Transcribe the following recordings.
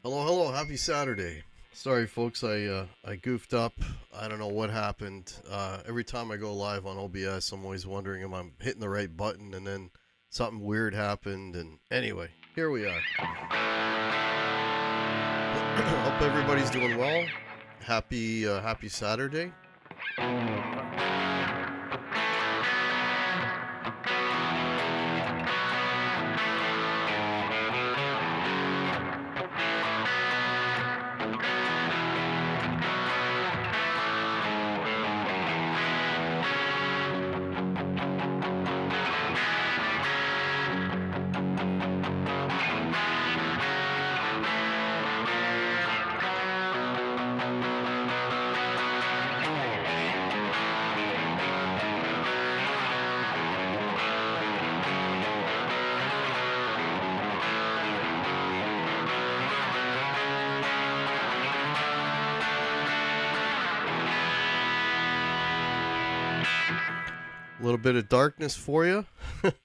Hello, happy Saturday. Sorry, folks, I goofed up. I don't know what happened. Every time I go live on OBS, I'm always wondering if I'm hitting the right button, and then something weird happened. And anyway, here we are. Hope everybody's doing well. Happy Saturday. A little bit of darkness for you.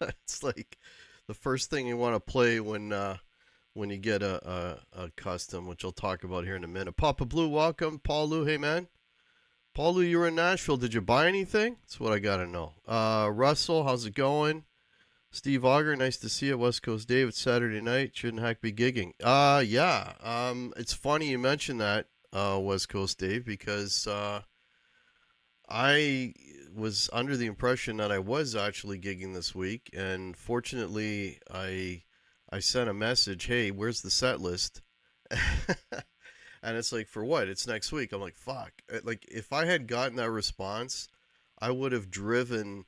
It's like the first thing you want to play when you get a custom, which I'll talk about here in a minute. Papa Blue, welcome. Paul Lou, hey man. Paul Lou, you were in Nashville. Did you buy anything? That's what I gotta know. Russell, how's it going? Steve Auger, nice to see you. West Coast Dave, it's Saturday night. Shouldn't Hack be gigging? Yeah. It's funny you mentioned that, West Coast Dave, because I was under the impression that I was actually gigging this week, and fortunately, I sent a message, hey, where's the set list? And it's like, for what? It's next week. I'm like, fuck. Like, if I had gotten that response, I would have driven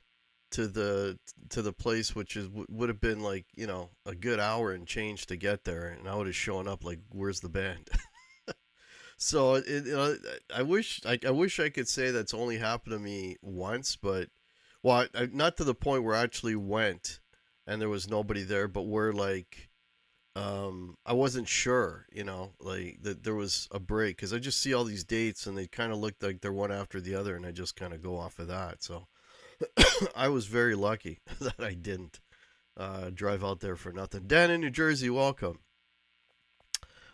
to the place, which would have been like, a good hour and change to get there, and I would have shown up like, where's the band? So I wish I could say that's only happened to me once, but well, not to the point where I actually went and there was nobody there, but where like I wasn't sure, like that there was a break, because I just see all these dates and they kind of look like they're one after the other, and I just kind of go off of that. So I was very lucky that I didn't drive out there for nothing. Dan in New Jersey, welcome.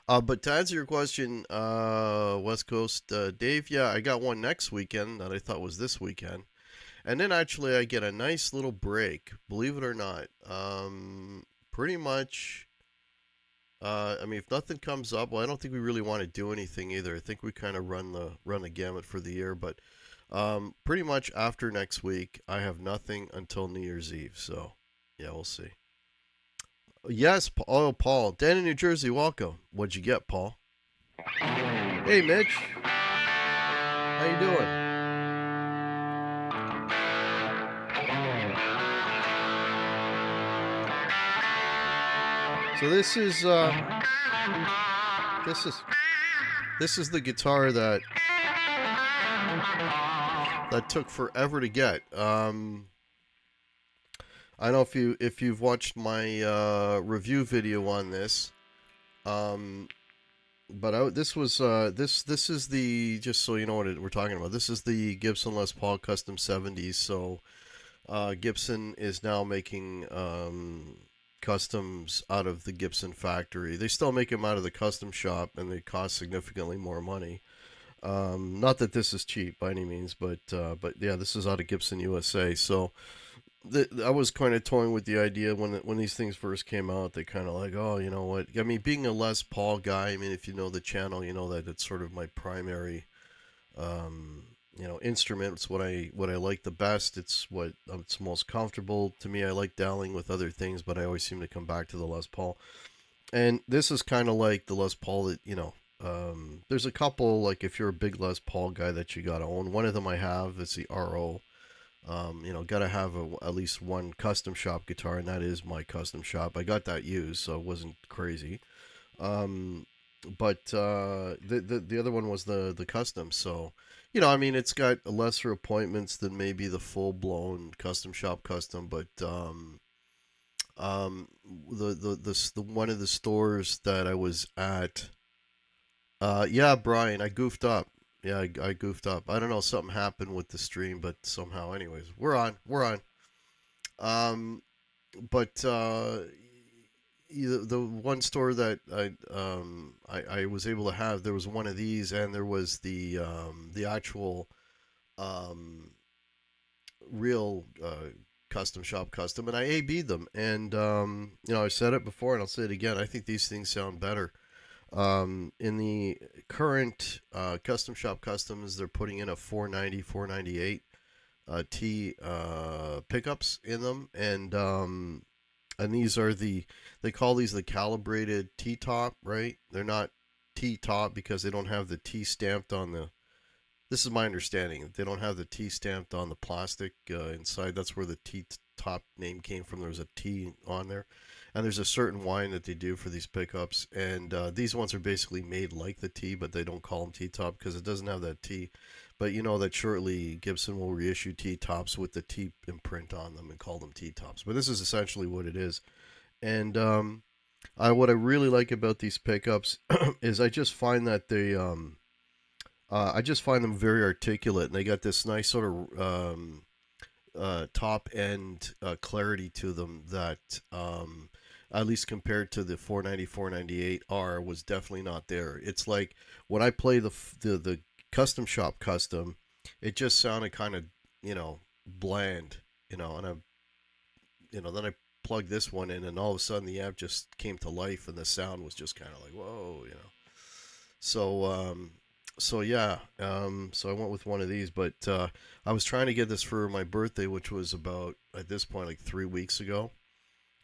But to answer your question, West Coast Dave, yeah, I got one next weekend that I thought was this weekend. And then actually I get a nice little break, believe it or not. Pretty much, I mean, if nothing comes up, well, I don't think we really want to do anything either. I think we kind of run the gamut for the year. But pretty much after next week, I have nothing until New Year's Eve. So, yeah, we'll see. Yes, Paul. Dan in New Jersey, welcome. What'd you get, Paul? Hey, Mitch. How you doing? So this is the guitar that took forever to get. I don't know if you've watched my review video on this, but this is the, just so you know what we're talking about. This is the Gibson Les Paul Custom 70s. So Gibson is now making customs out of the Gibson factory. They still make them out of the custom shop, and they cost significantly more money. Not that this is cheap by any means, but yeah, this is out of Gibson USA. So I was kind of toying with the idea when these things first came out. They kind of like, oh, you know what? I mean, being a Les Paul guy, I mean, if you know the channel, you know that it's sort of my primary instruments. What I like the best. It's most comfortable to me. I like dallying with other things, but I always seem to come back to the Les Paul. And this is kind of like the Les Paul that there's a couple, like if you're a big Les Paul guy that you gotta own. One of them I have is the RO. Gotta have at least one custom shop guitar, and that is my custom shop. I got that used, so it wasn't crazy. Um, but the other one was the custom. So, I mean, it's got lesser appointments than maybe the full blown custom shop custom, but um, the one of the stores that I was at, yeah, Brian, I goofed up. Yeah, I goofed up. I don't know, something happened with the stream, but somehow, anyways, we're on. Um, but the one store that I was able to have, there was one of these, and there was the actual um, real custom shop custom, and I A/B'd them, and I said it before, and I'll say it again. I think these things sound better. In the current custom shop customs, they're putting in a 490, 498 T pickups in them, and these are they call these the calibrated T top, right? They're not T top because they don't have the T stamped on the. This is my understanding. They don't have the T stamped on the plastic inside. That's where the T top name came from. There's a T on there, and there's a certain wine that they do for these pickups, and these ones are basically made like the T, but they don't call them T top because it doesn't have that T. But you know that shortly Gibson will reissue T tops with the T imprint on them and call them T tops. But this is essentially what it is. And what I really like about these pickups is I just find them very articulate, and they got this nice sort of top end clarity to them that, at least compared to the 490 498R, was definitely not there. It's like when I play the custom shop custom, it just sounded kind of bland, and then I plugged this one in, and all of a sudden the amp just came to life, and the sound was just kind of like whoa. So yeah, so I went with one of these, but I was trying to get this for my birthday, which was about at this point like 3 weeks ago,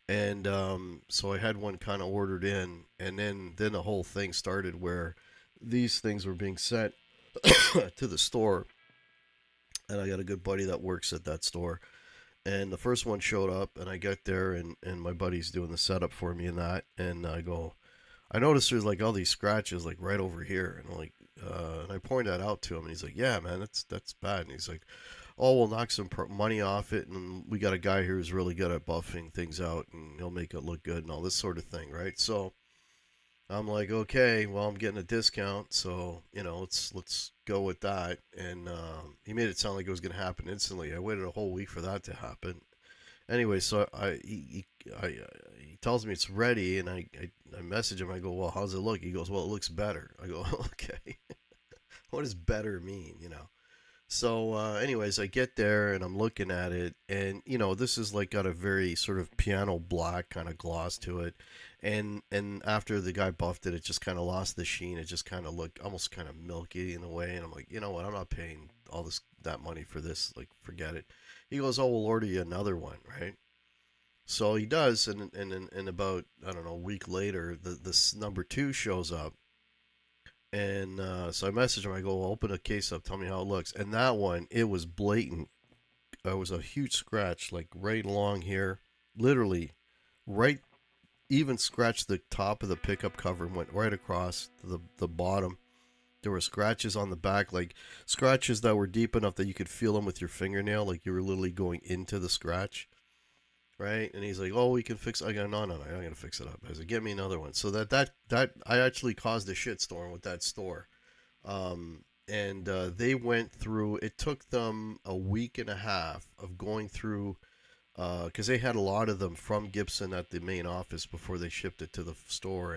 and so I had one kind of ordered in, and then the whole thing started where these things were being sent to the store, and I got a good buddy that works at that store, and the first one showed up, and I get there, and my buddy's doing the setup for me and that, and I noticed there's like all these scratches like right over here, and I'm like, and I pointed that out to him, and he's like, "Yeah, man, that's bad." And he's like, "Oh, we'll knock some money off it, and we got a guy here who's really good at buffing things out, and he'll make it look good and all this sort of thing, right?" So I'm like, "Okay, well, I'm getting a discount, so let's go with that." And he made it sound like it was gonna happen instantly. I waited a whole week for that to happen. Anyway, so he tells me it's ready, and I message him. I go, "Well, how's it look?" He goes, "Well, it looks better." I go, "Okay." What does better mean? So, anyways, I get there and I'm looking at it, and this is like got a very sort of piano black kind of gloss to it, and after the guy buffed it, it just kind of lost the sheen. It just kind of looked almost kind of milky in a way, and I'm like, you know what? I'm not paying all that money for this. Like, forget it. He goes, "Oh, we'll order you another one, right?" So he does, and about I don't know a week later, this number two shows up, and so I message him. I go, "Well, open a case up. Tell me how it looks." And that one, it was blatant. It was a huge scratch, like right along here, literally, right. Even scratched the top of the pickup cover and went right across to the bottom. There were scratches on the back, like scratches that were deep enough that you could feel them with your fingernail, like you were literally going into the scratch, right? And he's like, "Oh, we can fix." I go, "No, I'm gonna fix it up." I said, "Get me another one." So that I actually caused a shitstorm with that store, and they went through. It took them a week and a half of going through, because they had a lot of them from Gibson at the main office before they shipped it to the store,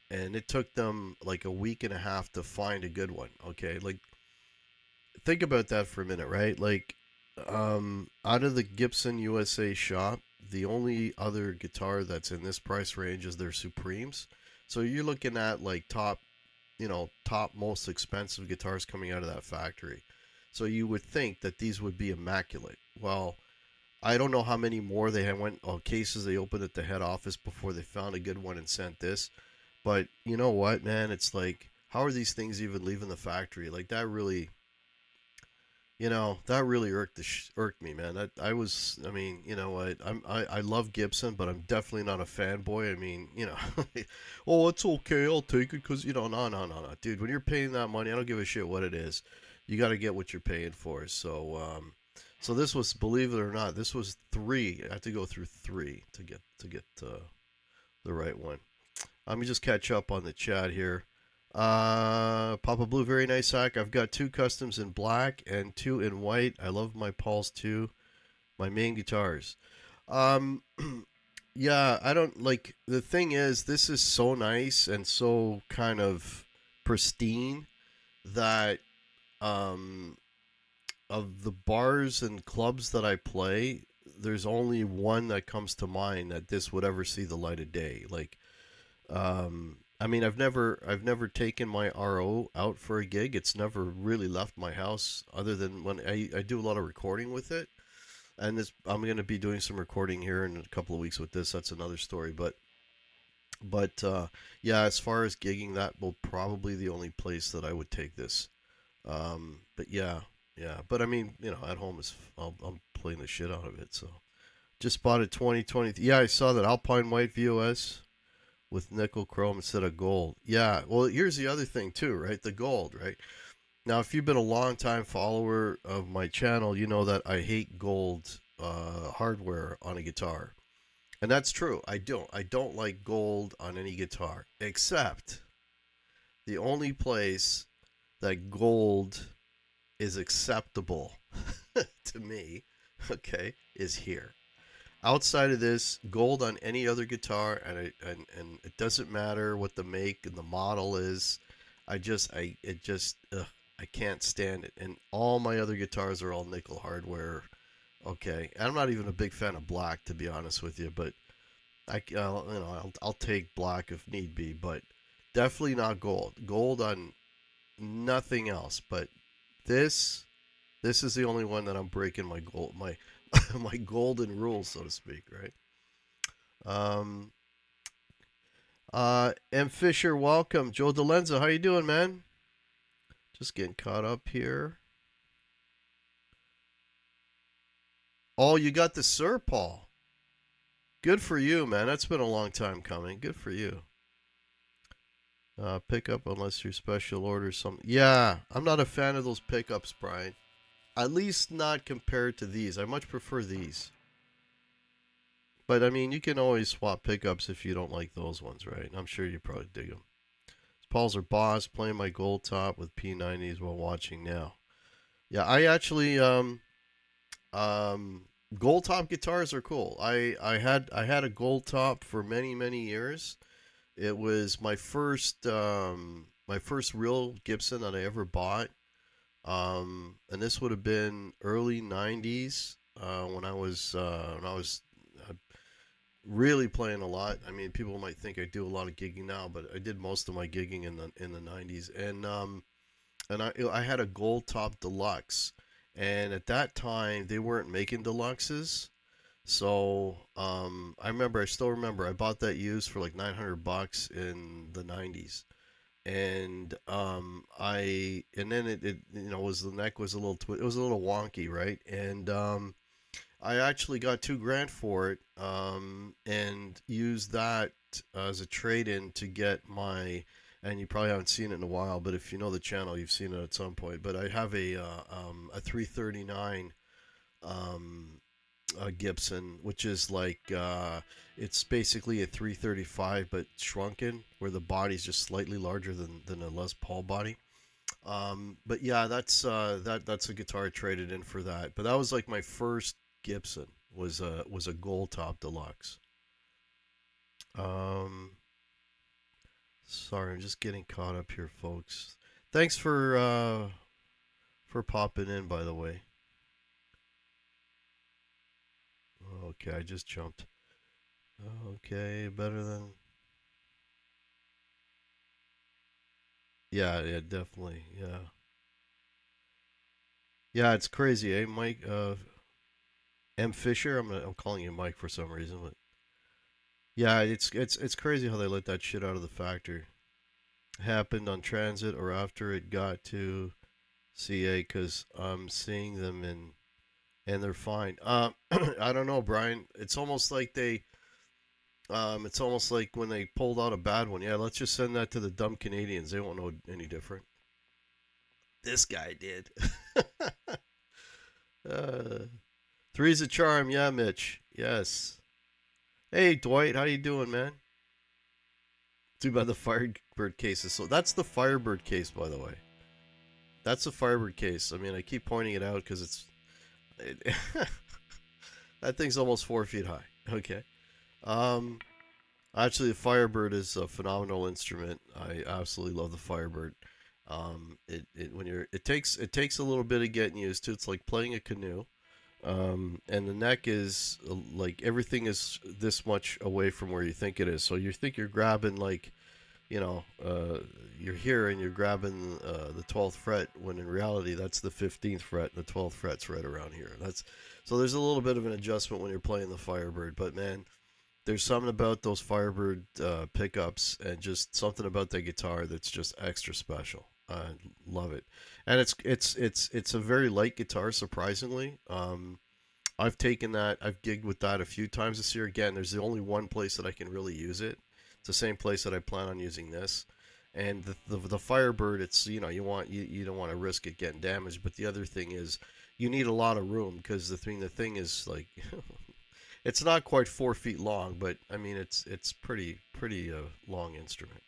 and it took them like a week and a half to find a good one. Okay, like think about that for a minute, right? Like, out of the Gibson USA shop, the only other guitar that's in this price range is their Supremes. So you're looking at like top most expensive guitars coming out of that factory. So you would think that these would be immaculate. Well, I don't know how many more they had went cases they opened at the head office before they found a good one and sent this. But you know what, man? It's like, how are these things even leaving the factory? Like that really, that really irked me, man. I mean, you know what? I love Gibson, but I'm definitely not a fanboy. I mean, oh, it's okay, I'll take it because no, dude. When you're paying that money, I don't give a shit what it is. You got to get what you're paying for. So this was, believe it or not, this was three. I had to go through three to get the right one. Let me just catch up on the chat here. Papa Blue, very nice hack. I've got two customs in black and two in white. I love my Pauls too. My main guitars. Um, yeah, I don't like. The thing is, this is so nice and so kind of pristine that um, of the bars and clubs that I play, there's only one that comes to mind that this would ever see the light of day. Like, I mean, I've never taken my RO out for a gig. It's never really left my house, other than when I do a lot of recording with it. And I'm going to be doing some recording here in a couple of weeks with this. That's another story. But yeah, as far as gigging, that will probably the only place that I would take this. But yeah, yeah. But I mean, at home I'm playing the shit out of it. So just bought a 2020. Yeah, I saw that Alpine White VOS with nickel chrome instead of gold. Yeah, well, here's the other thing too, right? The gold, right? Now, if you've been a long time follower of my channel, you know that I hate gold hardware on a guitar. And that's true. I don't like gold on any guitar, except the only place that gold is acceptable to me, okay, is here. Outside of this, gold on any other guitar, and it doesn't matter what the make and the model is. I can't stand it. And all my other guitars are all nickel hardware. Okay, I'm not even a big fan of black, to be honest with you, but I'll take black if need be, but definitely not gold. Gold on nothing else. But this this is the only one that I'm breaking my my golden rule, so to speak, right? Um, M. Fisher, welcome. Joe DeLenza, how you doing, man? Just getting caught up here. Oh, you got the Sir Paul. Good for you, man. That's been a long time coming. Good for you. Pickup unless you're special order something. Yeah, I'm not a fan of those pickups, Brian. At least not compared to these. I much prefer these. But I mean, you can always swap pickups if you don't like those ones, right? I'm sure you probably dig them. Paul's our boss, playing my gold top with P90s while watching now. Yeah, I actually um gold top guitars are cool. I had a gold top for many years. It was my first real Gibson that I ever bought. And this would have been early '90s when I was uh, really playing a lot. I mean, people might think I do a lot of gigging now, but I did most of my gigging in the '90s. And I had a gold top deluxe, and at that time they weren't making deluxes. So I still remember I bought that used for like $900 in the '90s. And then it was, the neck was it was a little wonky, right? And I actually got 2 grand for it, and used that as a trade-in to get my. And you probably haven't seen it in a while, but if you know the channel, you've seen it at some point. But I have a 339 um, Gibson, which is like it's basically a 335 but shrunken, where the body's just slightly larger than a Les Paul body. But yeah, that's a guitar I traded in for that. But that was like my first Gibson, was a gold top deluxe. Um, Sorry, I'm just getting caught up here, folks. Thanks for popping in, by the way. Okay, I just jumped. Okay, better than. Yeah, yeah, definitely. Yeah. Yeah, it's crazy, eh, Mike? M. Fisher. I'm calling you Mike for some reason, but yeah, it's crazy how they let that shit out of the factory. Happened on transit or after it got to CA because I'm seeing them and they're fine. I don't know, Brian. It's almost like when they pulled out a bad one. Yeah, let's just send that to the dumb Canadians. They won't know any different. This guy did. uh, Three's a charm, yeah, Mitch. Yes. Hey, Dwight, how you doing, man? Too bad the Firebird case is so. That's the Firebird case, by the way. That's the Firebird case. I mean, I keep pointing it out because it, that thing's almost 4 feet high. Okay. Um, Actually, the Firebird is a phenomenal instrument. I absolutely love the Firebird. It takes a little bit of getting used to. It's like playing a canoe. And the neck is like everything is this much away from where you think it is. So you think you're grabbing like, you know, you're here and you're grabbing the 12th fret when in reality that's the 15th fret and the 12th fret's right around here. That's so there's a little bit of an adjustment when you're playing the Firebird, but man, there's something about those Firebird pickups and just something about the guitar that's just extra special. I love it, and it's a very light guitar, surprisingly. I've taken that, I've gigged with that a few times this year. Again, there's the only one place that I can really use it. It's the same place that I plan on using this. And the Firebird, it's you don't want to risk it getting damaged. But the other thing is, you need a lot of room because the thing is like it's not quite 4 feet long, but I mean it's pretty long instrument.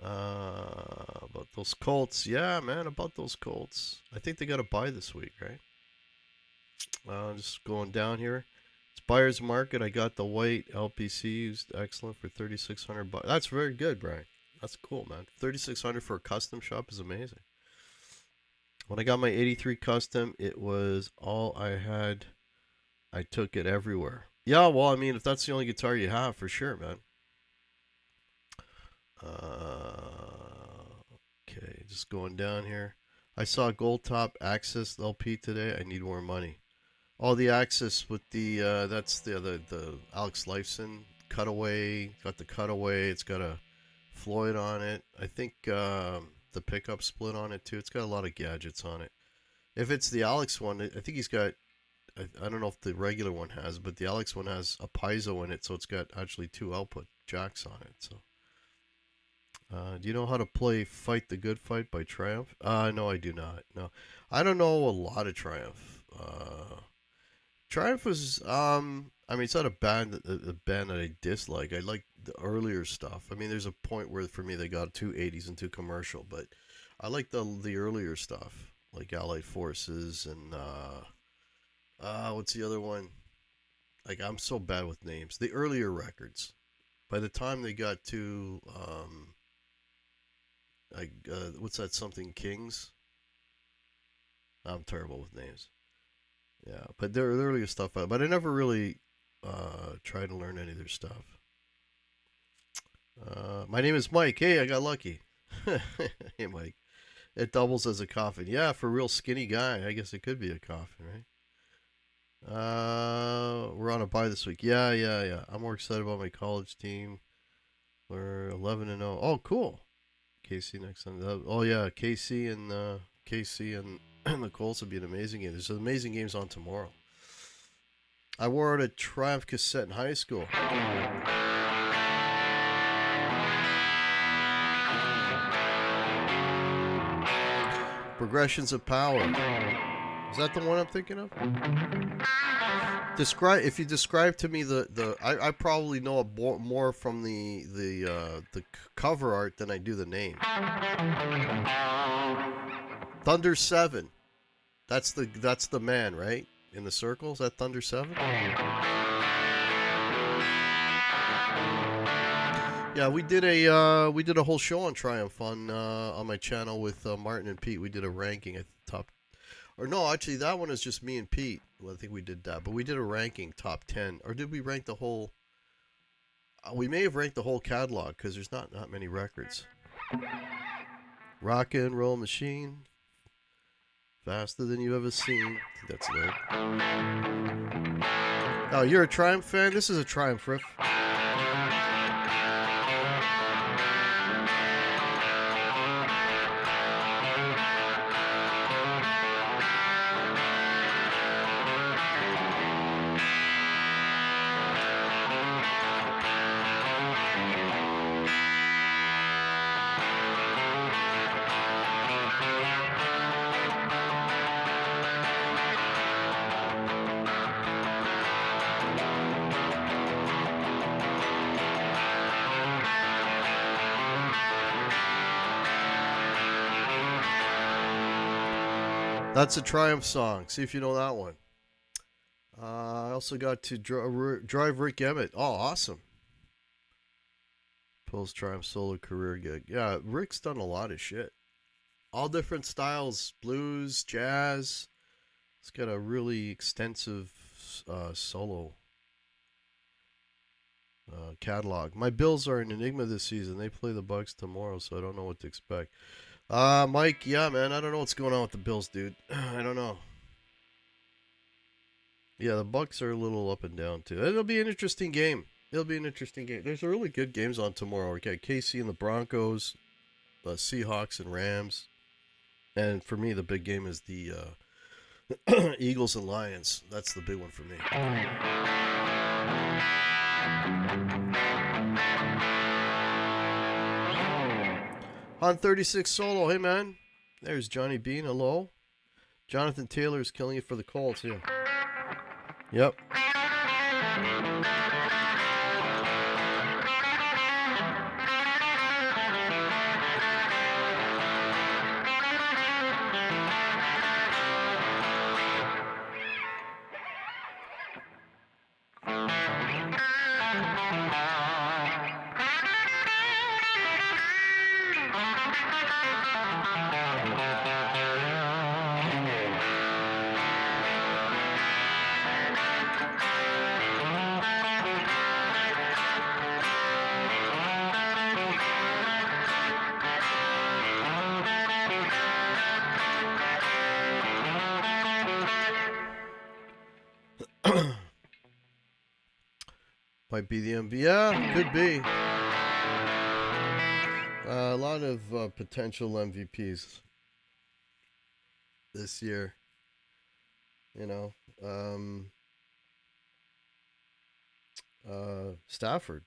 About those Colts, yeah, man, about those Colts. I think they got a bye this week, right? Just going down here. It's buyer's market. I got the white LPC used, excellent for 3,600 bucks. That's very good, Brian. That's cool, man. 3,600 for a custom shop is amazing. When I got my 83 custom, it was all I had. I took it everywhere. Yeah, well, I mean, if that's the only guitar you have, for sure, man. Okay, just going down here. I saw Gold Top Access LP today. I need more money. All the Access with the that's the Alex Lifeson cutaway. Got the cutaway. It's got a Floyd on it. I think the pickup split on it too. It's got a lot of gadgets on it. If it's the Alex one, I think he's got. I don't know if the regular one has, but the Alex one has a piezo in it, so it's got actually two output jacks on it. So, do you know how to play "Fight the Good Fight" by Triumph? No, I do not. No, I don't know a lot of Triumph. Triumph was I mean it's not a band that I dislike. I like the earlier stuff. I mean there's a point where for me they got too 80s and too commercial, but I like the earlier stuff like Allied Forces and what's the other one? Like I'm so bad with names. The earlier records. By the time they got to like what's that something Kings? I'm terrible with names. Yeah, but their earlier stuff, but I never really tried to learn any of their stuff. My name is Mike. Hey, I got lucky. Hey, Mike. It doubles as a coffin. Yeah, for a real skinny guy, I guess it could be a coffin, right? We're on a bye this week. Yeah, yeah, yeah. I'm more excited about my college team. We're 11-0. Oh, cool. KC next time. Oh yeah, KC and and the Colts would be an amazing game. There's amazing games on tomorrow. I wore out a Triumph cassette in high school. Progressions of Power. Is that the one I'm thinking of? Describe if you describe to me I probably know more from the cover art than I do the name. Thunder 7. That's the man, right? In the circles, that Thunder 7? Yeah, we did a whole show on Triumph on my channel with Martin and Pete. We did a ranking at top, or no, actually that one is just me and Pete. Well, I think we did that, but we did a ranking top 10, or did we rank the whole? We may have ranked the whole catalog because there's not many records. Rock and Roll Machine, Faster than you've ever seen. I think that's it. Oh, you're a Triumph fan? This is a Triumph riff. That's a Triumph song. See if you know that one. I also got to drive Rick Emmett. Oh, awesome. Post Triumph solo career gig. Yeah, Rick's done a lot of shit. All different styles, blues, jazz. It's got a really extensive solo catalog. My Bills are an enigma this season. They play the Bucks tomorrow, so I don't know what to expect. Mike, yeah, man, I don't know what's going on with the Bills, dude. I don't know. Yeah, the Bucks are a little up and down too. It'll be an interesting game. There's a really good games on tomorrow. We got KC and the Broncos, Seahawks and Rams, and for me, the big game is the Eagles and Lions. That's the big one for me. On 36 solo, hey man. There's Johnny Bean, hello. Jonathan Taylor's killing it for the Colts, yeah. Yep. Might be the MVP. Yeah, could be. A lot of potential MVPs this year. You know, Stafford.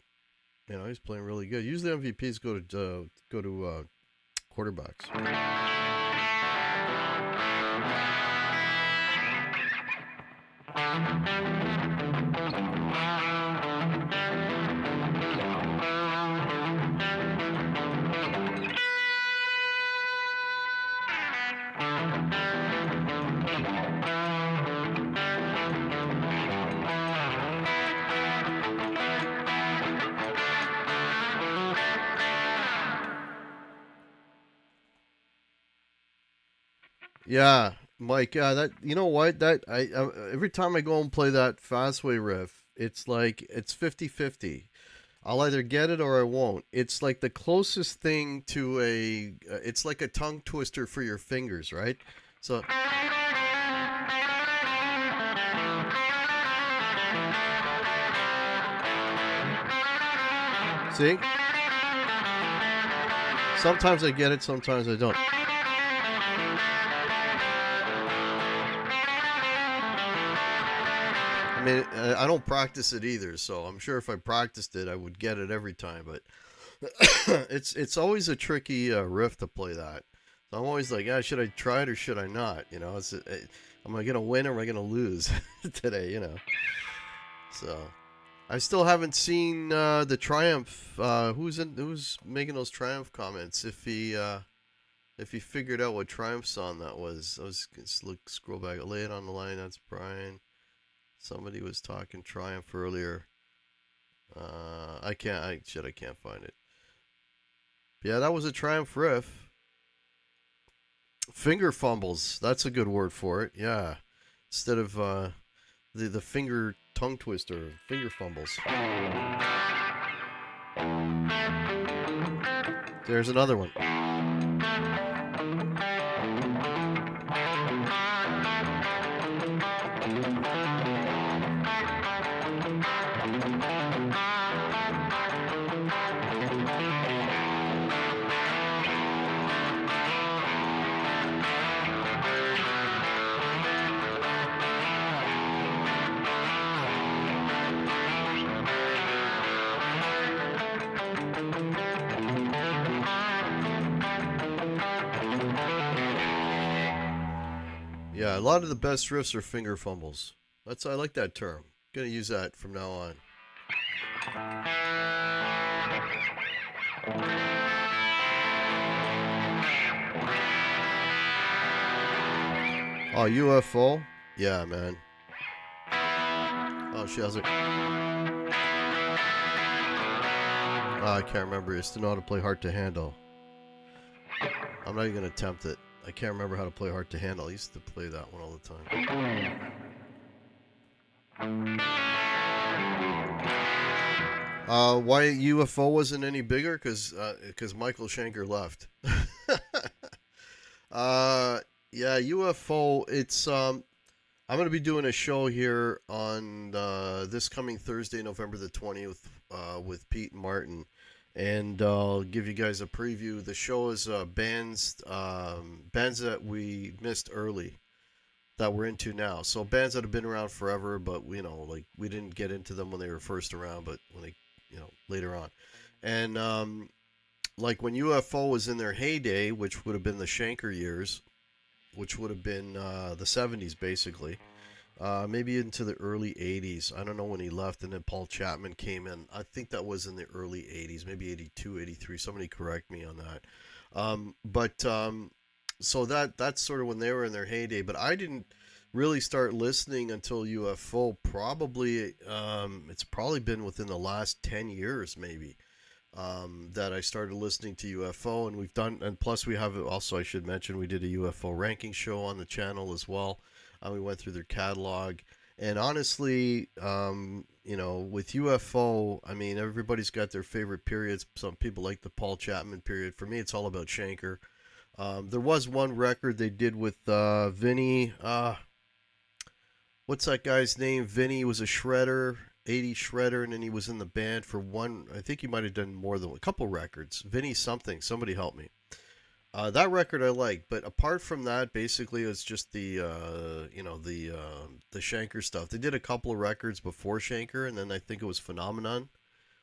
You know, he's playing really good. Usually MVPs go to quarterbacks. Yeah, Mike. Yeah, that you know what that I every time I go and play that Fastway riff, it's like it's 50-50. I'll either get it or I won't. It's like the closest thing to it's like a tongue twister for your fingers, right? So. See? Sometimes I get it, sometimes I don't. I mean, I don't practice it either, so I'm sure if I practiced it, I would get it every time. But it's always a tricky riff to play that. So I'm always like, should I try it or should I not? You know, am I gonna win or am I gonna lose today? You know. So I still haven't seen the Triumph. Who's making those Triumph comments? If he figured out what Triumph song that was, scroll back, lay it on the line. That's Brian. Somebody was talking Triumph earlier. I can't find it. Yeah, that was a Triumph riff. Finger fumbles. That's a good word for it. Yeah. Instead of the finger tongue twister, finger fumbles. There's another one. Yeah, a lot of the best riffs are finger fumbles. I like that term. Gonna use that from now on. Oh, UFO? Yeah, man. Oh, she has it. I can't remember. I used to know how to play Hard to Handle. I'm not even gonna attempt it. I can't remember how to play Hard to Handle. I used to play that one all the time. Why UFO wasn't any bigger? Because Michael Schenker left. Yeah, UFO. I'm gonna be doing a show here on this coming Thursday, November the 20th, with Pete and Martin, and I'll give you guys a preview. The show is bands that we missed early that we're into now. So bands that have been around forever, but like we didn't get into them when they were first around, but when they, later on. And like when UFO was in their heyday, which would have been the Schenker years, which would have been the 70s basically, maybe into the early 80s. I don't know when he left, and then Paul Chapman came in. I think that was in the early 80s, maybe 82, 83. Somebody correct me on that. So that's sort of when they were in their heyday, but I didn't really start listening until UFO. Probably it's probably been within the last 10 years maybe, that I started listening to UFO, and plus we have also, I should mention, we did a UFO ranking show on the channel as well. We went through their catalog, and honestly, with UFO, I mean, everybody's got their favorite periods. Some people like the Paul Chapman period. For me, it's all about Schenker. There was one record they did with Vinny. What's that guy's name? Vinny was a shredder, 80s shredder, and then he was in the band for one. I think he might have done more than a couple records. Vinny something. Somebody help me. That record I liked, but apart from that, basically it was just the Schenker stuff. They did a couple of records before Schenker, and then I think it was Phenomenon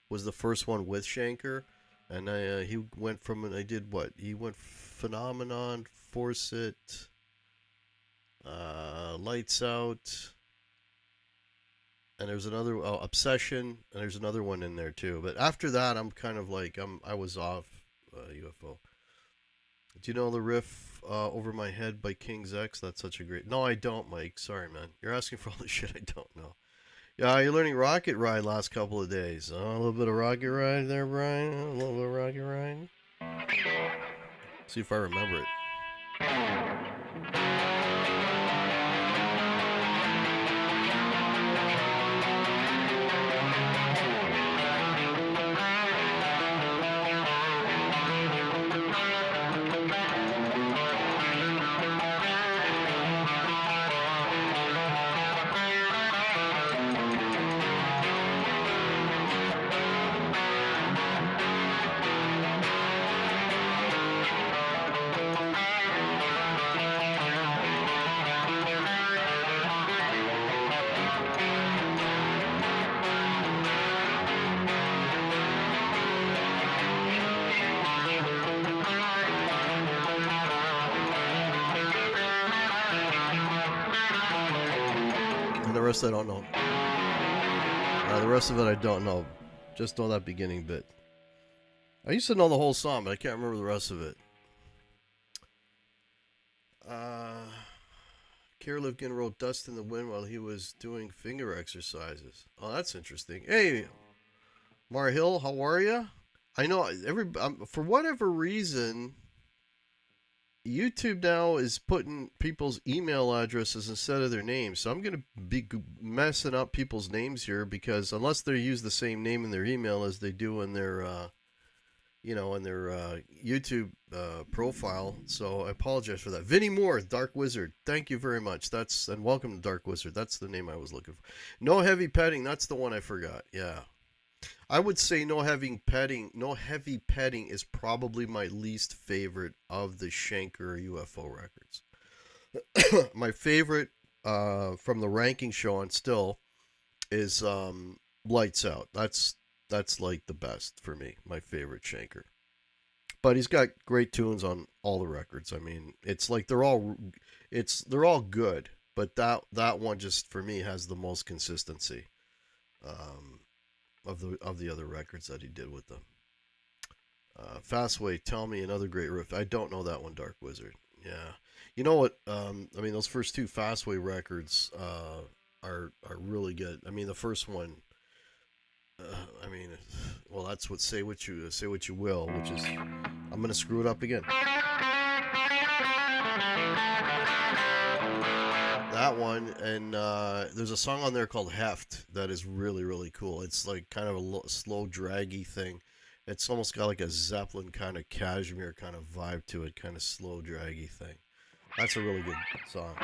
was the first one with Schenker, and he went from, and I did what? He went Phenomenon, Force It, Lights Out, and there's another Obsession, and there's another one in there too. But after that, I'm kind of like I was off UFO. Do you know the riff Over My Head by King's X? That's such a great... No, I don't, Mike. Sorry, man. You're asking for all the shit I don't know. Yeah, you're learning Rocket Ride last couple of days. A little bit of Rocket Ride there, Brian. A little bit of Rocket Ride. See if I remember it. The rest I don't know. The rest of it I don't know. Just know that beginning bit. I used to know the whole song, but I can't remember the rest of it. Kerr Livgren wrote Dust in the Wind while he was doing finger exercises. Oh, that's interesting. Hey, Marhill, how are you? I know for whatever reason, YouTube now is putting people's email addresses instead of their names. So I'm going to be messing up people's names here, because unless they use the same name in their email as they do in their, YouTube profile. So I apologize for that. Vinny Moore, Dark Wizard. Thank you very much. And welcome to Dark Wizard. That's the name I was looking for. No Heavy Petting. That's the one I forgot. Yeah. I would say No Heavy Petting is probably my least favorite of the Schenker UFO records. My favorite from the ranking show on still is Lights Out. That's like the best for me. My favorite Schenker. but he's got great tunes on all the records. I mean, it's like they're all good, but that one just for me has the most consistency um, of the other records that he did with them. Fastway, tell me another great riff. I don't know that one, Dark Wizard. Yeah, you know what? I mean, those first two Fastway records are really good. I mean, the first one. I mean, well, that's what say what you will, which is I'm gonna screw it up again. That one, and there's a song on there called Heft that is really really cool. It's like kind of a slow draggy thing. It's almost got like a Zeppelin kind of cashmere kind of vibe to it, kind of slow draggy thing. That's a really good song.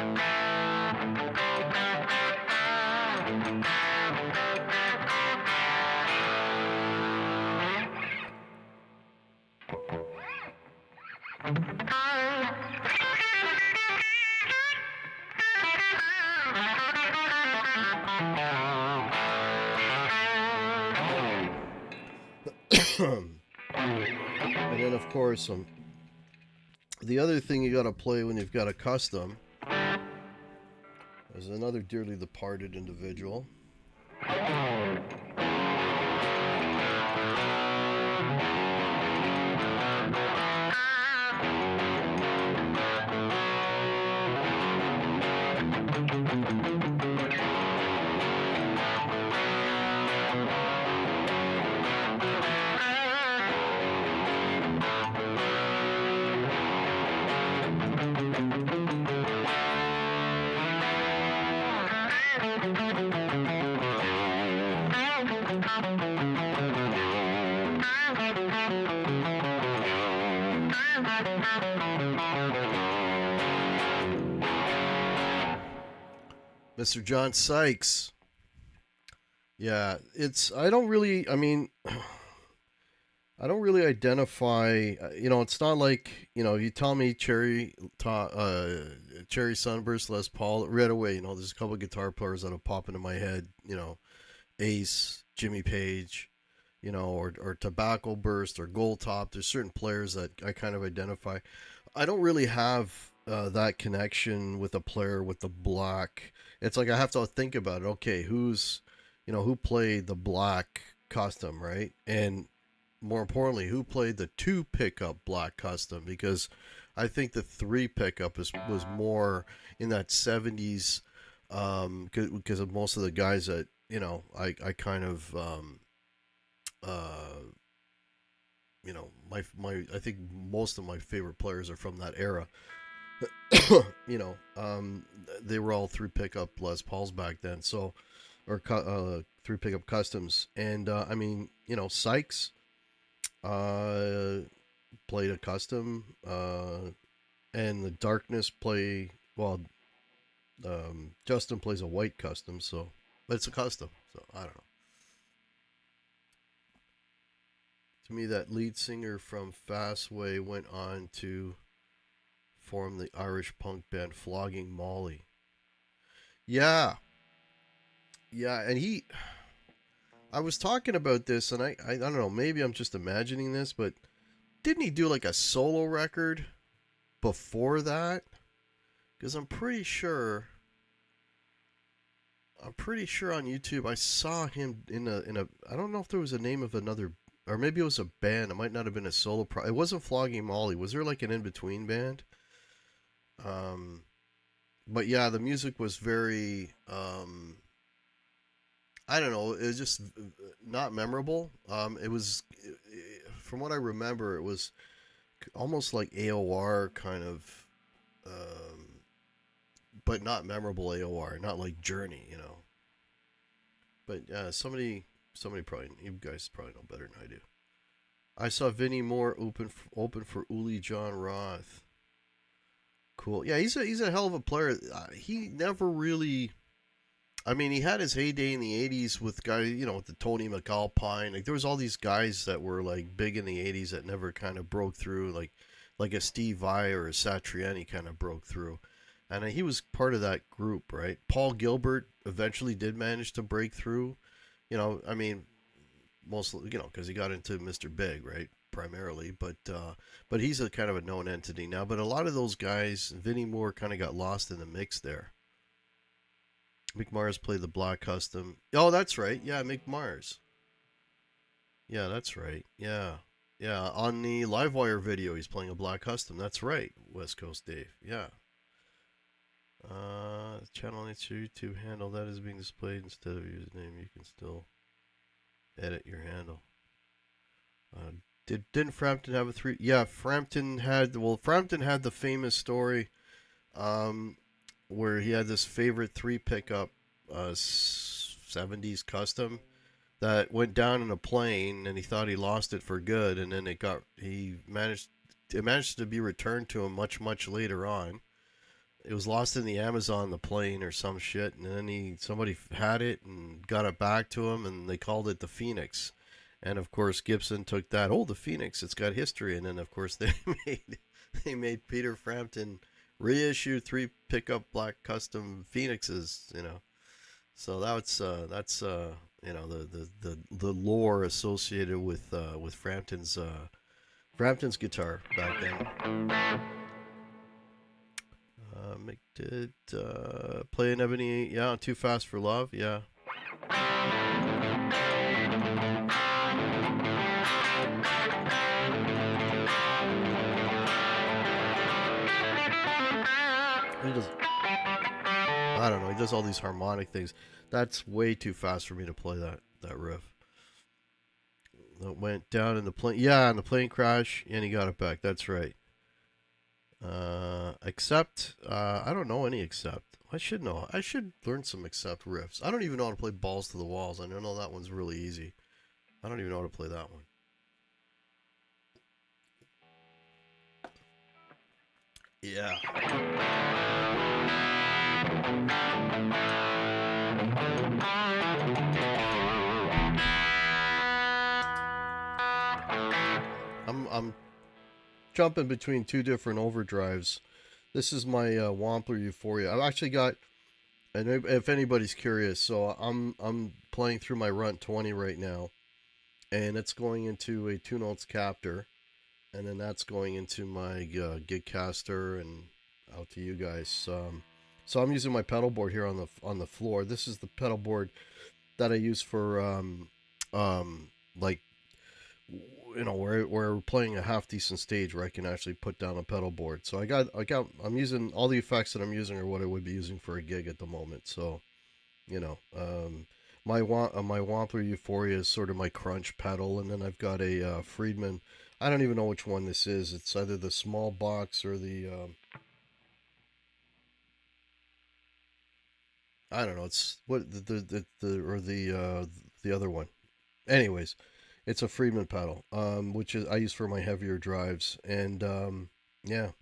And then of course the other thing you got to play when you've got a custom is another dearly departed individual. Mr. John Sykes. Yeah, it's I don't really I mean I don't really identify it's not like, you tell me Cherry Sunburst Les Paul right away, there's a couple of guitar players that'll pop into my head, Ace, Jimmy Page, or Tobacco Burst or Gold Top. There's certain players that I kind of identify. I don't really have that connection with a player with the black. It's like I have to think about it. Okay, who played the black custom, right? And more importantly, who played the 2 pickup black custom? Because I think the 3 pickup was more in that 70s, because of most of the guys that I kind of I think most of my favorite players are from that era. They were all 3 pickup Les Pauls back then, so or 3 pickup customs, and I mean, Sykes played a custom, and the Darkness Justin plays a white custom, but it's a custom, so I don't know. To me, that lead singer from Fastway went on to form the Irish punk band Flogging Molly. Yeah, and I was talking about this, and I don't know, maybe I'm just imagining this, but didn't he do like a solo record before that? Because I'm pretty sure on YouTube I saw him in a I don't know if there was a name of another, or maybe it was a band. It might not have been a solo. It wasn't Flogging Molly. Was there like an in between band? But yeah, the music was very I don't know. It was just not memorable. It was, from what I remember, it was almost like AOR kind of, but not memorable AOR, not like Journey, But somebody probably, you guys probably know better than I do. I saw Vinnie Moore open for Uli John Roth. Cool. Yeah, he's a hell of a player. He never really. I mean, he had his heyday in the '80s with guys, with the Tony McAlpine. Like there was all these guys that were like big in the '80s that never kind of broke through, like a Steve Vai or a Satriani kind of broke through, and he was part of that group, right? Paul Gilbert eventually did manage to break through, I mean, mostly, because he got into Mr. Big, right? primarily, but he's a kind of a known entity now. But a lot of those guys, Vinnie Moore kind of got lost in the mix there. Mick Mars played the Black Custom. Oh, that's right. Yeah, Mick Mars. Yeah, that's right. Yeah. Yeah, on the Livewire video, he's playing a Black Custom. That's right, West Coast Dave. Yeah. Channel needs your YouTube handle. That is being displayed instead of username. You can still edit your handle. Didn't Frampton have a three? Yeah, Frampton had the famous story where he had this favorite three pickup 70s custom that went down in a plane, and he thought he lost it for good, and then it managed to be returned to him much later on. It was lost in the Amazon, the plane or some shit, and then somebody had it and got it back to him, and they called it the Phoenix. And of course Gibson took that, the Phoenix, it's got history, and then of course they made Peter Frampton reissue three pickup black custom Phoenixes, So that's the lore associated with Frampton's guitar back then. Mick did play an Ebony, yeah, Too Fast for Love, yeah. He does, I don't know, he does all these harmonic things. That's way too fast for me to play that riff. That went down in the plane, yeah, in the plane crash, and he got it back. That's right. Accept, I don't know any Accept. I should know. I should learn some Accept riffs. I don't even know how to play Balls to the Walls. I know that one's really easy. I don't even know how to play that one. Yeah. I'm jumping between two different overdrives. This is my Wampler Euphoria. I've actually got, and if anybody's curious, so I'm playing through my Runt 20 right now, and it's going into a 2 notes captor, and then that's going into my Gigcaster and out to you guys. So I'm using my pedal board here on the floor. This is the pedal board that I use for like, where we're playing a half decent stage where I can actually put down a pedal board. So I'm using all the effects that I'm using are what I would be using for a gig at the moment. So, my Wampler Euphoria is sort of my crunch pedal, and then I've got a Friedman. I don't even know which one this is. It's either the small box or the I don't know. It's what the other one. Anyways, it's a Friedman pedal, which I use for my heavier drives, and yeah.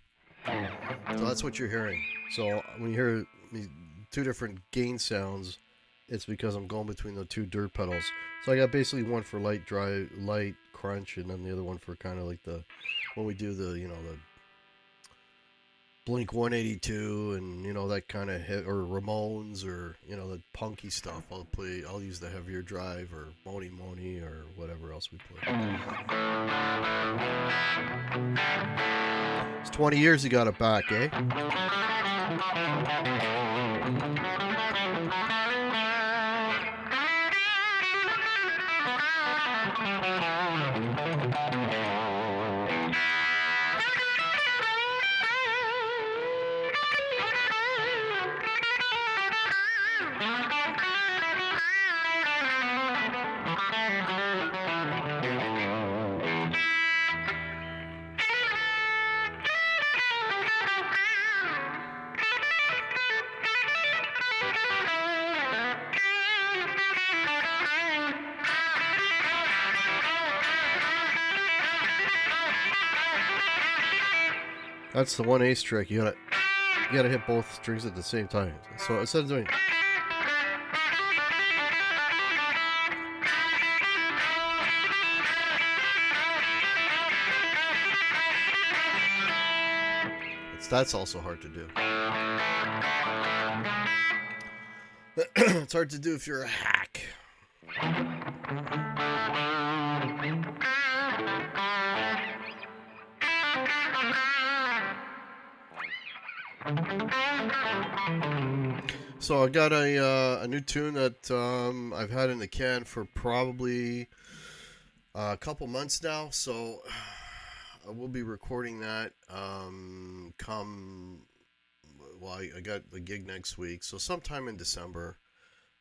So that's what you're hearing. So when you hear two different gain sounds, it's because I'm going between the two dirt pedals. So I got basically one for light crunch, and then the other one for kind of like when we do the Blink 182 and that kind of or Ramones or the punky stuff. I'll use the heavier drive or Moni Moni or whatever else we play. It's 20 years he got it back, eh? That's the 1/8 trick. You gotta hit both strings at the same time. So instead of doing that's also hard to do. It's hard to do if you're a hack. So I got a new tune that I've had in the can for probably a couple months now. So I will be recording that come. Well, I got the gig next week, so sometime in December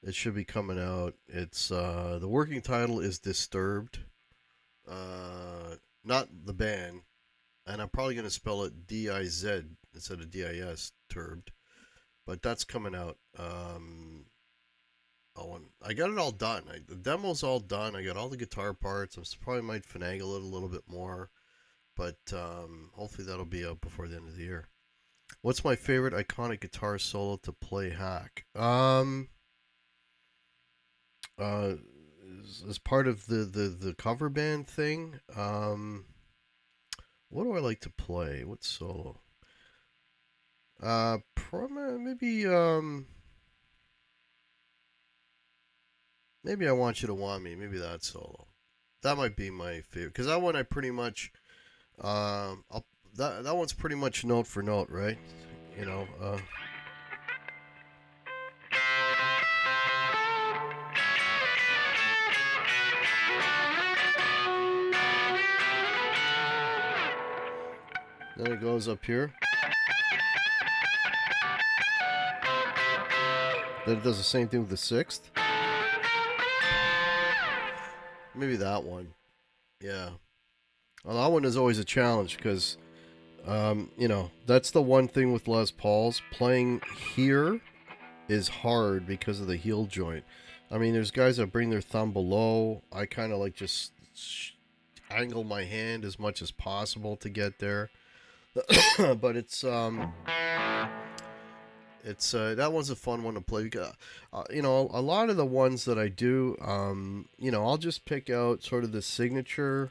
it should be coming out. It's the working title is Disturbed, not the band, and I'm probably gonna spell it DIZ instead of DIS, Turbed. But that's coming out. Oh, and I got it all done. The demo's all done. I got all the guitar parts. I probably might finagle it a little bit more, but hopefully that'll be out before the end of the year. What's my favorite iconic guitar solo to play hack? Uh, as part of the cover band thing, what do I like to play? What solo? Maybe maybe I want you to want me. Maybe that solo. That might be my favorite because that one I pretty much that one's pretty much note for note, right? You know. Then it goes up here. Then it does the same thing with the sixth. Maybe that one. Yeah. Well, that one is always a challenge because, that's the one thing with Les Pauls. Playing here is hard because of the heel joint. I mean, there's guys that bring their thumb below. I kind of like just angle my hand as much as possible to get there. But it's that one's a fun one to play because, a lot of the ones that I do, I'll just pick out sort of the signature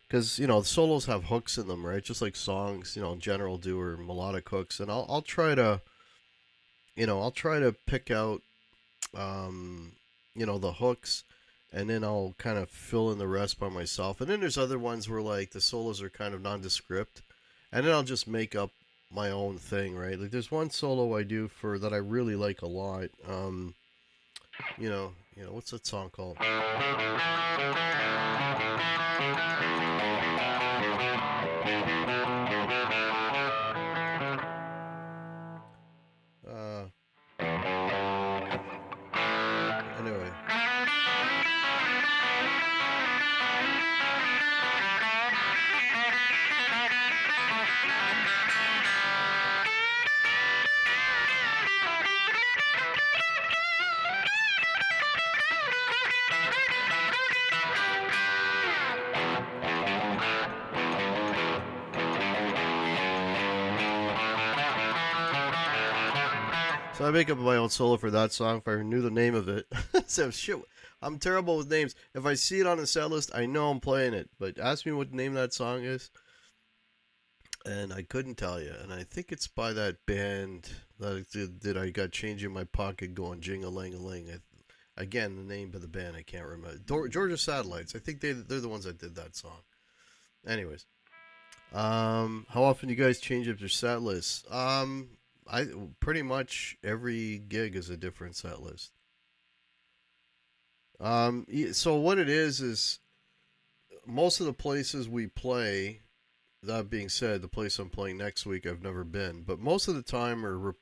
because the solos have hooks in them, right? Just like songs, in general do or melodic hooks, and I'll try to, I'll try to pick out, the hooks, and then I'll kind of fill in the rest by myself. And then there's other ones where like the solos are kind of nondescript, and then I'll just make up my own thing, right? Like there's one solo I do for that I really like a lot. What's that song called? Uh, anyway. So I make up my own solo for that song if I knew the name of it. So shit, I'm terrible with names. If I see it on the set list, I know I'm playing it. But ask me what the name of that song is, and I couldn't tell you. And I think it's by that band that I got Change in My Pocket going jing-a-ling-a-ling. Again, the name of the band I can't remember. Georgia Satellites. I think they're the ones that did that song. Anyways, how often do you guys change up your set lists? I pretty much every gig is a different set list. So what it is most of the places we play. That being said, the place I'm playing next week I've never been, but most of the time are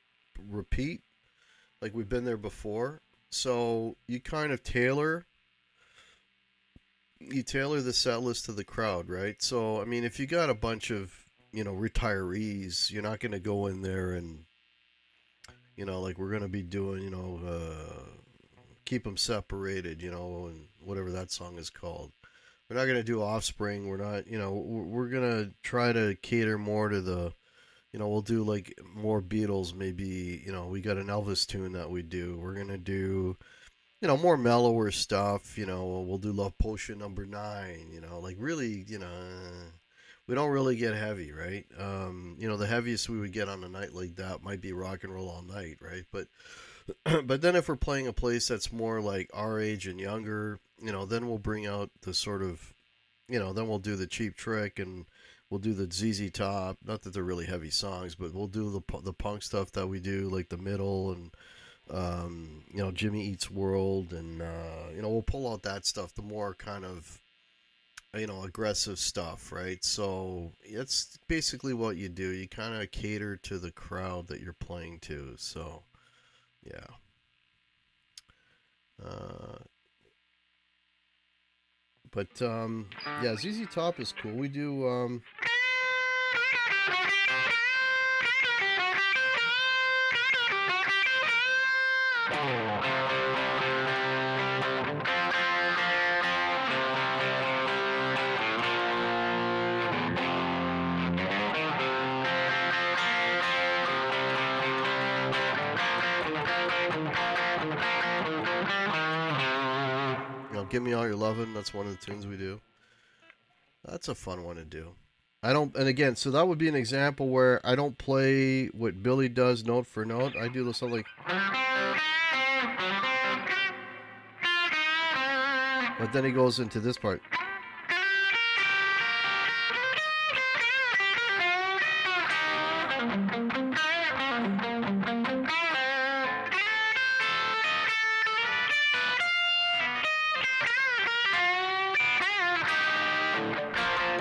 repeat, like we've been there before. So you kind of tailor the set list to the crowd, right? So I mean, if you got a bunch of retirees, you're not going to go in there and like we're going to be doing keep them separated, and whatever that song is called. We're not going to do Offspring. We're not, we're going to try to cater more to the, we'll do like more Beatles. Maybe, we got an Elvis tune that we do. We're going to do, more mellower stuff. We'll do Love Potion #9, like really, we don't really get heavy, right? The heaviest we would get on a night like that might be Rock and Roll All Night, right? But but then if we're playing a place that's more like our age and younger, then we'll bring out the sort of, then we'll do the Cheap Trick and we'll do the ZZ Top. Not that they're really heavy songs, but we'll do the punk stuff that we do, like the Middle and Jimmy Eats World, and we'll pull out that stuff. The more kind of aggressive stuff, right? So it's basically what you do. You kind of cater to the crowd that you're playing to. So yeah. Uh, but yeah, ZZ Top is cool. We do. Give Me All Your Lovin'. That's one of the tunes we do. That's a fun one to do. I don't, and again, so that would be an example where I don't play what Billy does note for note. I do something like, but then he goes into this part.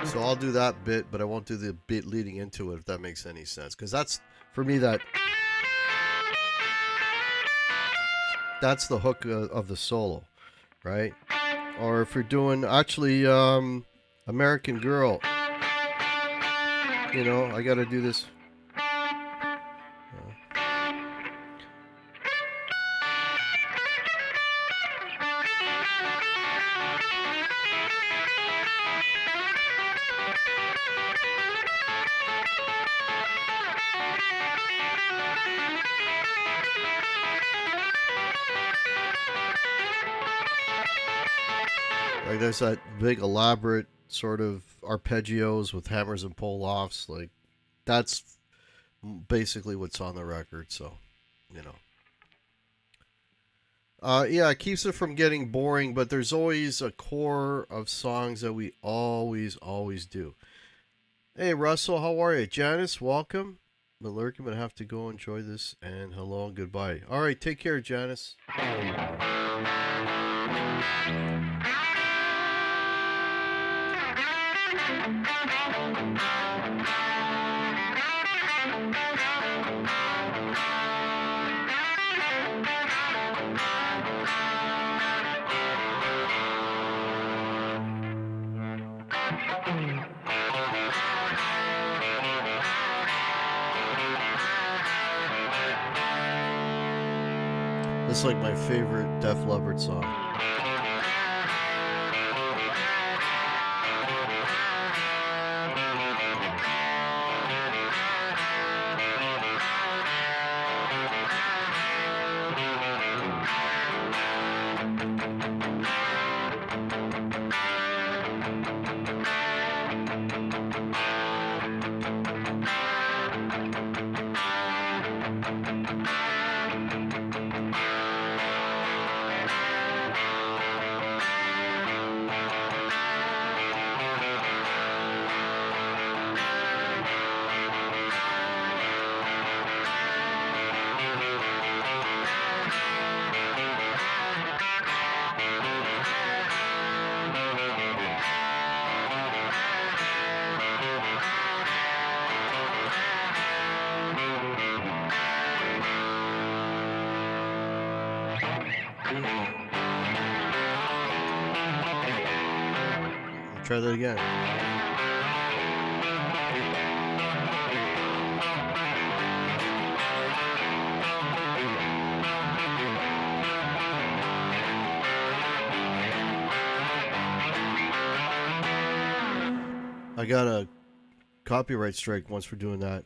So I'll do that bit, but I won't do the bit leading into it, if that makes any sense. Because that's, for me, that's the hook of the solo, right? Or if you're doing, actually, American Girl, I got to do this. Like there's that big elaborate sort of arpeggios with hammers and pull offs. Like that's basically what's on the record. So, you know. Yeah, it keeps it from getting boring, but there's always a core of songs that we always do. Hey, Russell, how are you? Janice, welcome. Malurk, I'm going to have to go enjoy this, and hello and goodbye. All right, take care, Janice. This is like my favorite Def Leppard song. Try that again. I got a copyright strike once for doing that.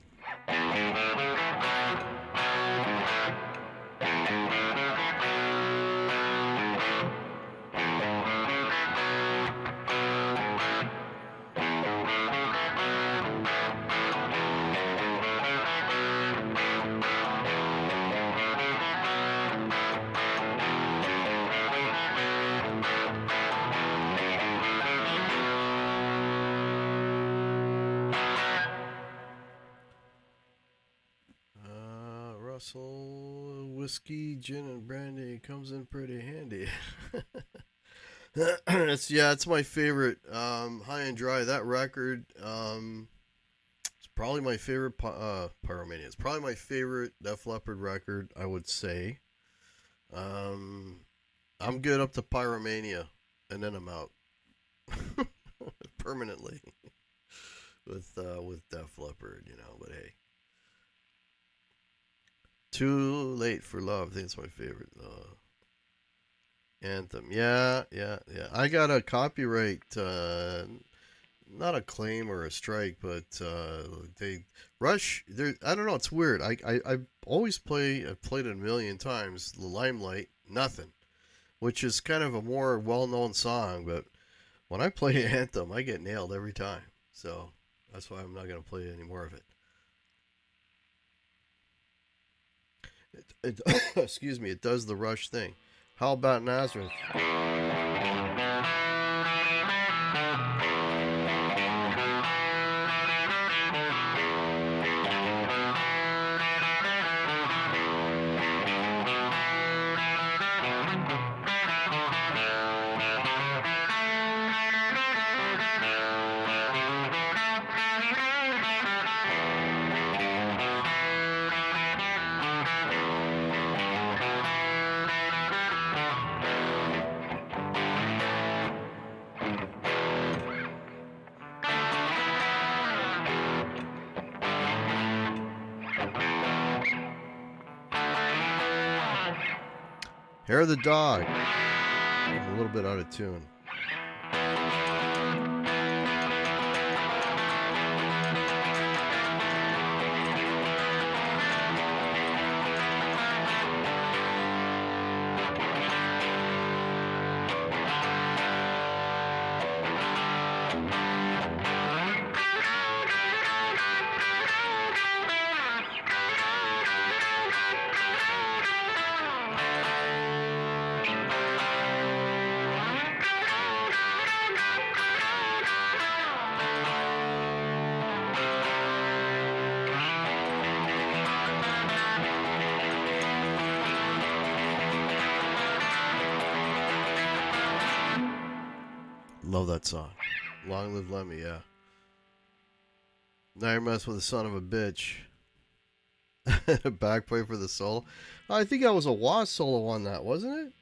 whiskey, gin, and brandy comes in pretty handy. It's my favorite. High and Dry. That record. It's probably my favorite. Pyromania. It's probably my favorite Def Leppard record. I would say. Um, I'm good up to Pyromania, and then I'm out permanently with Def Leppard. But hey, Too Late for Love. I think it's my favorite anthem. Yeah, yeah, yeah. I got a copyright, not a claim or a strike, but they Rush. I don't know. It's weird. I always I've played it a million times. The Limelight, nothing, which is kind of a more well-known song. But when I play anthem, I get nailed every time. So that's why I'm not gonna play any more of it. Excuse me. It does the Rush thing. How about Nazareth? Hair of the Dog. I'm a little bit out of tune. Love that song. Long Live Lemmy, yeah. Now you're messing with a son of a bitch. Backplay for the solo. I think that was a Wah solo on that, wasn't it?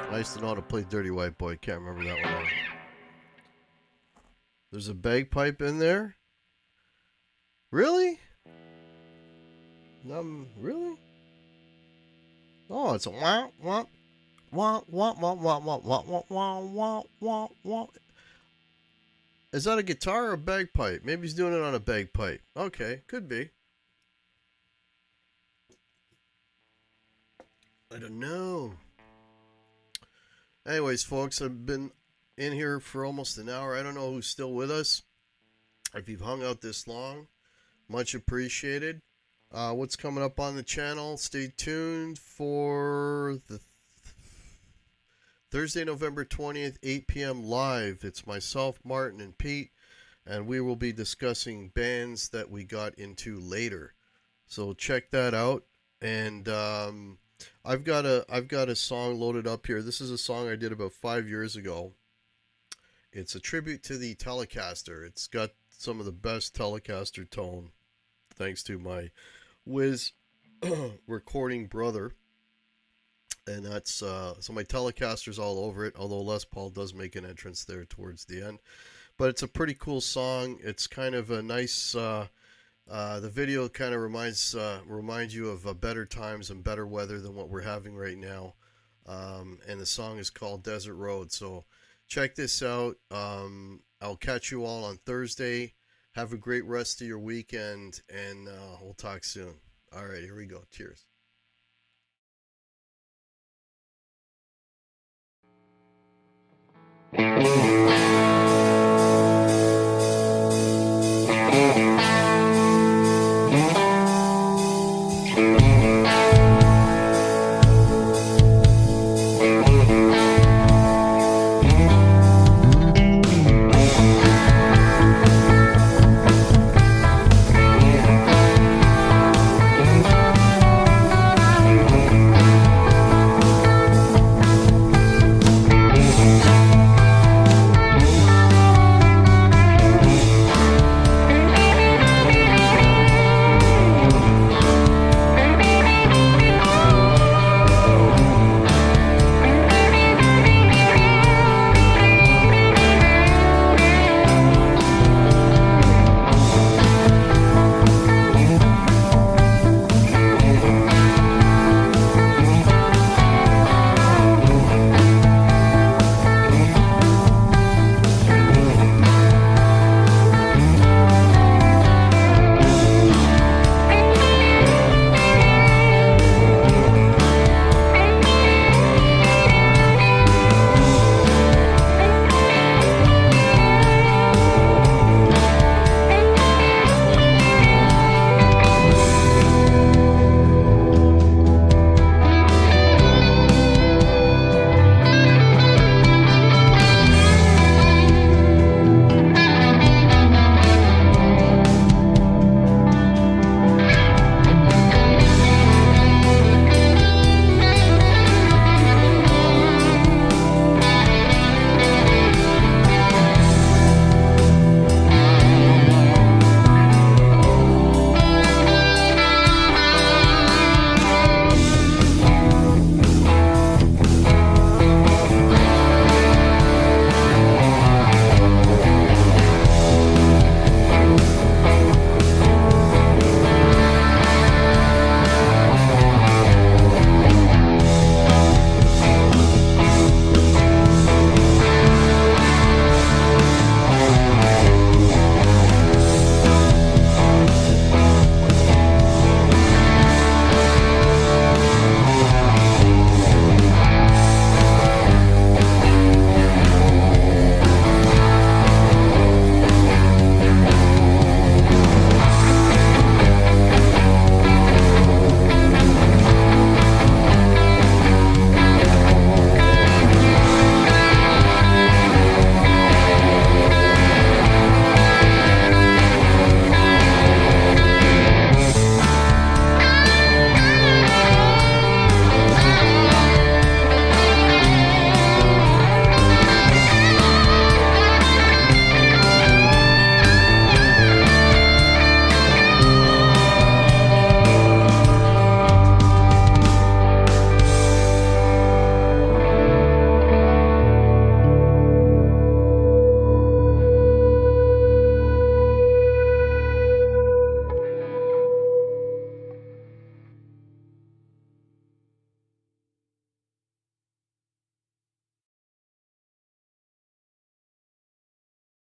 I used to know how to play Dirty White Boy. Can't remember that one. There's a bagpipe in there? Really? Really? Oh, it's a wah wah wah wah wah wah wah wah wah wah wah wah wah. Is that a guitar or a bagpipe? Maybe he's doing it on a bagpipe. Okay, could be. I don't know. Anyways, folks, I've been in here for almost an hour. I don't know who's still with us. If you've hung out this long, much appreciated. What's coming up on the channel? Stay tuned for the Thursday, November 20th, 8 p.m. live. It's myself, Martin, and Pete, and we will be discussing bands that we got into later. So check that out. And I've got a song loaded up here. This is a song I did about 5 years ago. It's a tribute to the Telecaster. It's got some of the best Telecaster tone, thanks to my whiz recording brother. And that's so my Telecaster's all over it, although Les Paul does make an entrance there towards the end. But it's a pretty cool song. It's kind of a nice the video kind of reminds you of better times and better weather than what we're having right now. And the song is called Desert Road. So check this out. I'll catch you all on Thursday. Have a great rest of your weekend, and we'll talk soon. All right, here we go. Cheers.